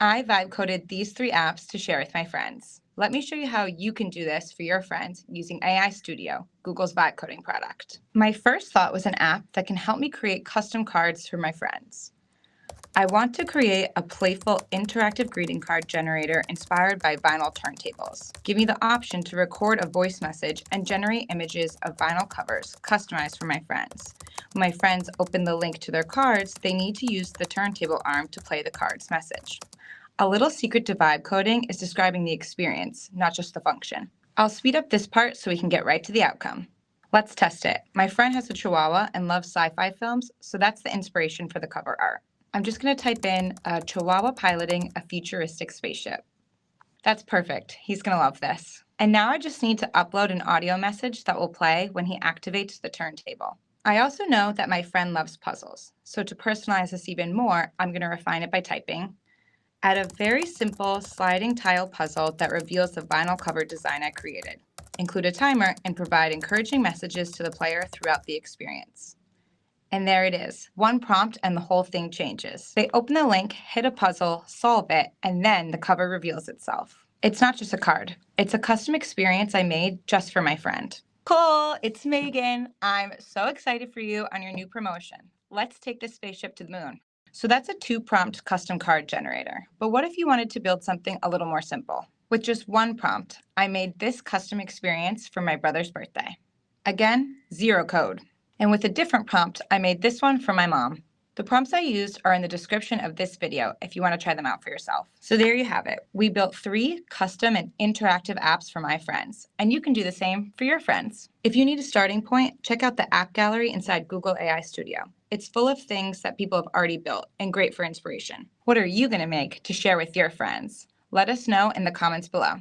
I vibe coded these 3 apps to share with my friends. Let me show you how you can do this for your friends using AI Studio, Google's vibe coding product. My first thought was an app that can help me create custom cards for my friends. I want to create a playful interactive greeting card generator inspired by vinyl turntables. Give me the option to record a voice message and generate images of vinyl covers customized for my friends. When my friends open the link to their cards, they need to use the turntable arm to play the card's message. A little secret to vibe coding is describing the experience, not just the function. I'll speed up this part so we can get right to the outcome. Let's test it. My friend has a chihuahua and loves sci-fi films, so that's the inspiration for the cover art. I'm just going to type in a chihuahua piloting a futuristic spaceship. That's perfect. He's going to love this. And now I just need to upload an audio message that will play when he activates the turntable. I also know that my friend loves puzzles, so to personalize this even more, I'm going to refine it by typing add a very simple sliding tile puzzle that reveals the vinyl cover design I created. Include a timer and provide encouraging messages to the player throughout the experience. And there it is. One prompt and the whole thing changes. They open the link, hit a puzzle, solve it, and then the cover reveals itself. It's not just a card. It's a custom experience I made just for my friend. Cool, it's Megan. I'm so excited for you on your new promotion. Let's take this spaceship to the moon. So that's a 2-prompt custom card generator. But what if you wanted to build something a little more simple? With just 1 prompt, I made this custom experience for my brother's birthday. Again, 0 code. And with a different prompt, I made this one for my mom. The prompts I used are in the description of this video if you want to try them out for yourself. So there you have it. We built 3 custom and interactive apps for my friends, and you can do the same for your friends. If you need a starting point, check out the app gallery inside Google AI Studio. It's full of things that people have already built and great for inspiration. What are you going to make to share with your friends? Let us know in the comments below.